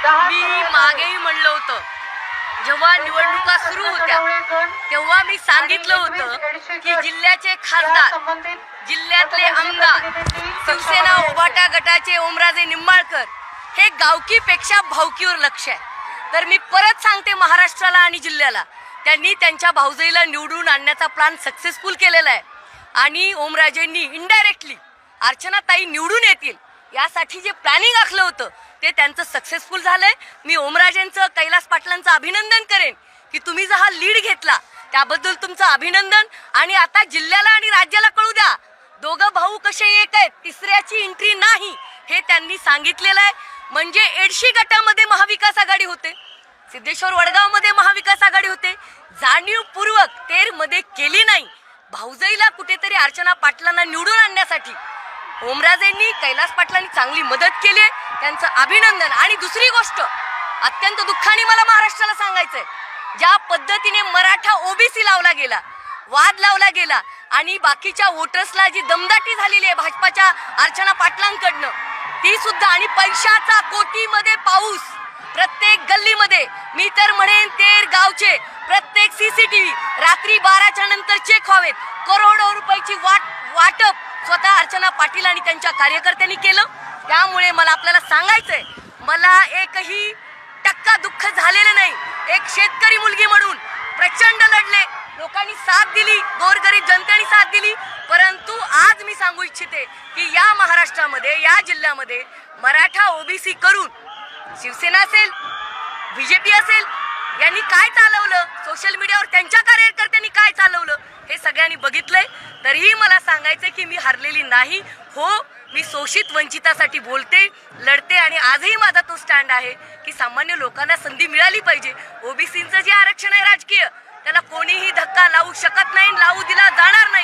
मी मागेही म्हणलं होतं, जेव्हा निवडणुका सुरू होत्या तेव्हा मी सांगितलं होतं की जिल्ह्याचे खासदार, जिल्ह्यातले आमदार, शिवसेना उभाटा गटाचे ओमराजे निंबाळकर हे गावकीपेक्षा भावकीवर लक्ष आहे. तर मी परत सांगते महाराष्ट्राला आणि जिल्ह्याला, त्यांनी त्यांच्या भाऊजाईला निवडून आणण्याचा प्लॅन सक्सेसफुल केलेला आहे आणि ओमराजेंनी इनडायरेक्टली अर्चनाताई निवडून येतील यासाठी जे प्लॅनिंग आखलं होतं ते त्यांचं सक्सेसफुल झालंय. मी ओमराजेंचं, कैलास पाटलांचं अभिनंदन करेन की तुम्ही जो हा लीड घेतला त्याबद्दल तुमचं अभिनंदन. आणि आता जिल्ह्याला आणि राज्याला कळू द्या, दोघं भाऊ कसे एक आहेत, तिसऱ्याची एंट्री नाही हे त्यांनी सांगितलेलं आहे. म्हणजे एडशी गटामध्ये महाविकास आघाडी होते, सिद्धेश्वर वडगाव मध्ये महाविकास आघाडी होते, जाणीवपूर्वक तेर मध्ये केली नाही. भाऊजाईला कुठेतरी अर्चना पाटलांना निवडून आणण्यासाठी ओमराजेंनी, कैलास पाटलांनी चांगली मदत केली, त्यांचं अभिनंदन. आणि दुसरी गोष्ट अत्यंत दुःखाने मला महाराष्ट्राला सांगायचंय, ज्या पद्धतीने मराठा ओबीसी लावला गेला, वाद लावला गेला आणि बाकीच्या वोटर्सला जी दमदाटी झालेली आहे भाजपाच्या अर्चना पाटलांकडनं ती सुद्धा, आणि पैशाचा कोटीमध्ये पाऊस प्रत्येक गल्लीमध्ये, मी तर म्हणेन तेर गावचे प्रत्येक सीसीटीव्ही रात्री 12च्या नंतर चेक व्हावेत. करोडो रुपयाची वाटप स्वतः अर्चना पाटील आणि त्यांच्या कार्यकर्त्यांनी केलं. त्यामुळे मला आपल्याला सांगायचंय, मला एकही टक्का दुःख झालेलं नाही. एक शेतकरी मुलगी म्हणून प्रचंड लढले, लोकांनी साथ दिली, गोरगरीब जनतेने साथ दिली. परंतु आज मी सांगू इच्छिते की या महाराष्ट्रामध्ये, या जिल्ह्यामध्ये मराठा ओबीसी करून शिवसेना असेल, बीजेपी असेल, यांनी काय चालवलं, सोशल मीडियावर त्यांच्या कार्यकर्त्यांनी काय चालवलं हे सगळ्यांनी बघितलंय. तरीही मला सांगायचंय की मी हारलेली नाही. हो, मी शोषित वंचितासाठी बोलते, लढते आणि आजही माझा तो स्टँड आहे की सामान्य लोकांना संधी मिळाली पाहिजे. ओबीसीचं जे आरक्षण आहे राजकीय, त्याला कोणीही धक्का लावू शकत नाही, लावू दिला जाणार नाही.